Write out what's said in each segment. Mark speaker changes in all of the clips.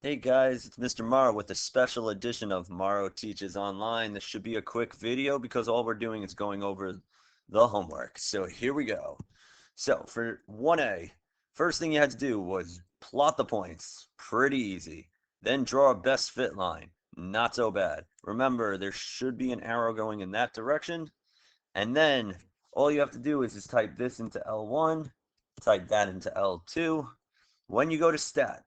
Speaker 1: Hey guys, it's Mr. Morrow with a special edition of Morrow Teaches Online. This should be a quick video because all we're doing is going over the homework. So here we go. So for 1A, first thing you had to do was plot the points. Pretty easy. Then draw a best fit line. Not so bad. Remember, there should be an arrow going in that direction. And then all you have to do is just type this into L1, type that into L2. When you go to stat,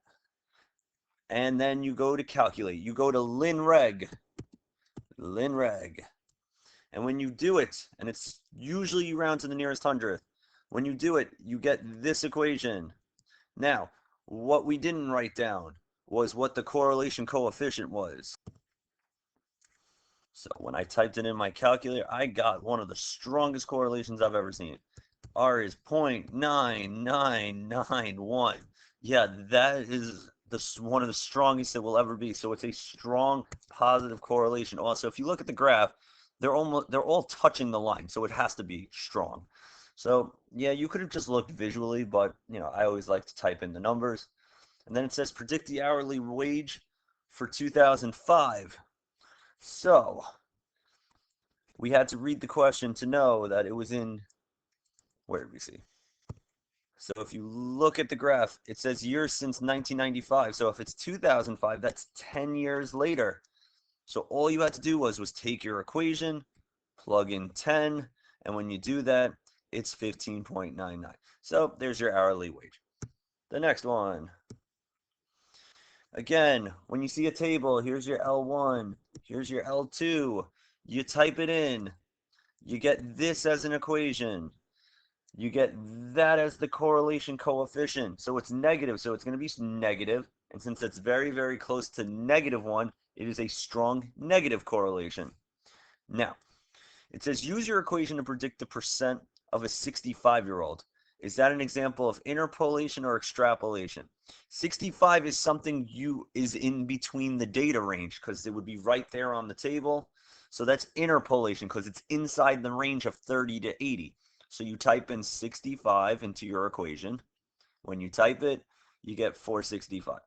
Speaker 1: and then you go to calculate. You go to linreg, and when you do it, and it's usually you round to the nearest hundredth, when you do it, you get this equation. Now, what we didn't write down was what the correlation coefficient was. So when I typed it in my calculator, I got one of the strongest correlations I've ever seen. R is 0.9991. Yeah, that is one of the strongest it will ever be. So it's a strong positive correlation. Also, if you look at the graph, they're all touching the line, so it has to be strong. So yeah, you could have just looked visually, but I always like to type in the numbers. And then it says predict the hourly wage for 2005. So we had to read the question to know that it was in, where did we see? So if you look at the graph, it says years since 1995. So if it's 2005, that's 10 years later. So all you had to do was take your equation, plug in 10, and when you do that, it's 15.99. So there's your hourly wage. The next one. Again, when you see a table, here's your L1, here's your L2. You type it in. You get this as an equation. You get that as the correlation coefficient. So it's negative, so it's going to be negative. And since it's very, very close to -1, it is a strong negative correlation. Now, it says use your equation to predict the percent of a 65-year-old. Is that an example of interpolation or extrapolation? 65 is something is in between the data range because it would be right there on the table. So that's interpolation because it's inside the range of 30 to 80. So you type in 65 into your equation. When you type it, you get 465.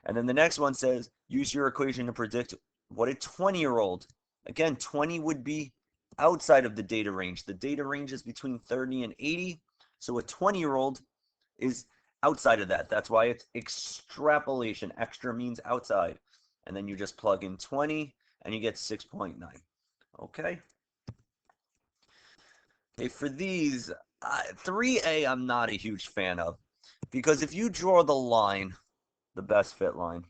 Speaker 1: And then the next one says, use your equation to predict what a 20-year-old. Again, 20 would be outside of the data range. The data range is between 30 and 80. So a 20-year-old is outside of that. That's why it's extrapolation. Extra means outside. And then you just plug in 20 and you get 6.9. Okay? Okay, for these, 3A I'm not a huge fan of. Because if you draw the line, the best fit line,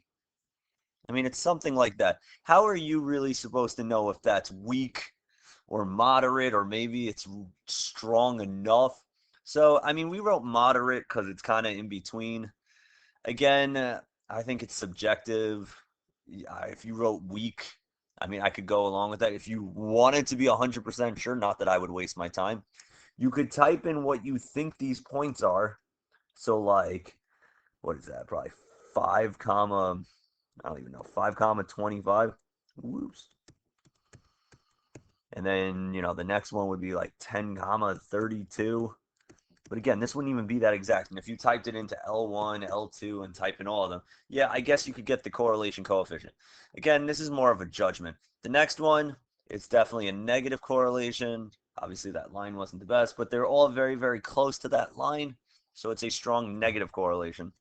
Speaker 1: I mean, it's something like that. How are you really supposed to know if that's weak or moderate or maybe it's strong enough? So, I mean, we wrote moderate because it's kind of in between. Again, I think it's subjective. If you wrote weak, I mean, I could go along with that. If you wanted to be 100% sure, not that I would waste my time, you could type in what you think these points are. So, like, what is that? Probably 5 comma, I don't even know, 5 comma 25. Whoops. And then, the next one would be like 10 comma 32. But again, this wouldn't even be that exact. And if you typed it into L1, L2, and type in all of them, yeah, I guess you could get the correlation coefficient. Again, this is more of a judgment. The next one, it's definitely a negative correlation. Obviously, that line wasn't the best, but they're all very, very close to that line. So it's a strong negative correlation.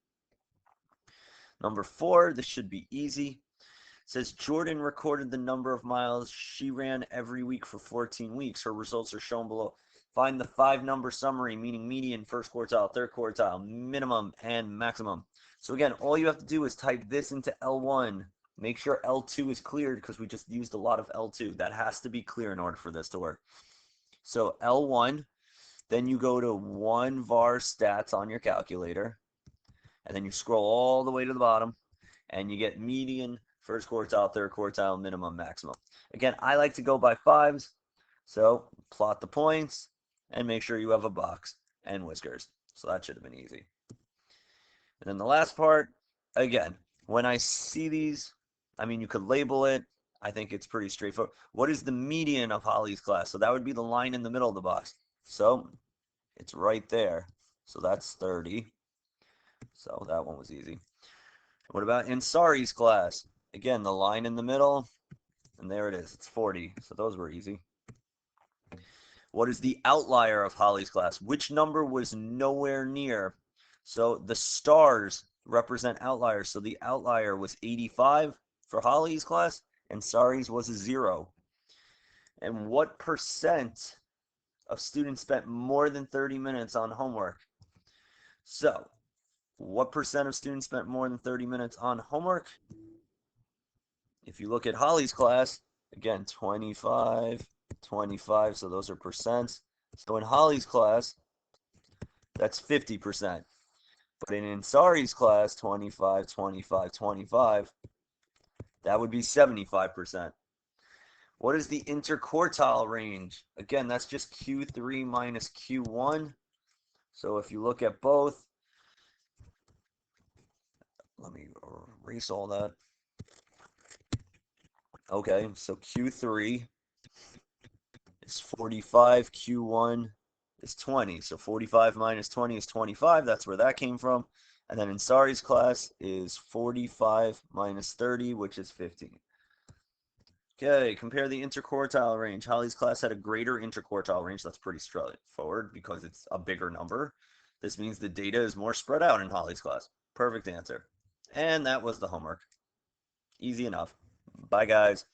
Speaker 1: Number 4, this should be easy. It says Jordan recorded the number of miles she ran every week for 14 weeks. Her results are shown below. Find the 5-number summary, meaning median, first quartile, third quartile, minimum, and maximum. So again, all you have to do is type this into L1. Make sure L2 is cleared because we just used a lot of L2. That has to be clear in order for this to work. So L1, then you go to 1 var stats on your calculator, and then you scroll all the way to the bottom, and you get median, first quartile, third quartile, minimum, maximum. Again, I like to go by 5s, so plot the points and make sure you have a box and whiskers. So that should have been easy. And then the last part, again, when I see these, I mean, you could label it. I think it's pretty straightforward. What is the median of Holly's class? So that would be the line in the middle of the box. So it's right there. So that's 30. So that one was easy. What about Ansari's class? Again, the line in the middle, and there it is. It's 40. So those were easy. What is the outlier of Holly's class? Which number was nowhere near? So the stars represent outliers. So the outlier was 85 for Holly's class, and Sari's was a 0. And what percent of students spent more than 30 minutes on homework? So, what percent of students spent more than 30 minutes on homework? If you look at Holly's class, again, 25, 25, so those are percents. So in Holly's class, that's 50%. But in Ansari's class, 25, 25, 25, that would be 75%. What is the interquartile range? Again, that's just Q3 minus Q1. So if you look at both, let me erase all that. Okay, so Q3 is 45, Q1 is 20. So 45 minus 20 is 25. That's where that came from. And then Ansari's class is 45 minus 30, which is 15. Okay, compare the interquartile range. Holly's class had a greater interquartile range. That's pretty straightforward because it's a bigger number. This means the data is more spread out in Holly's class. Perfect answer. And that was the homework. Easy enough. Bye, guys.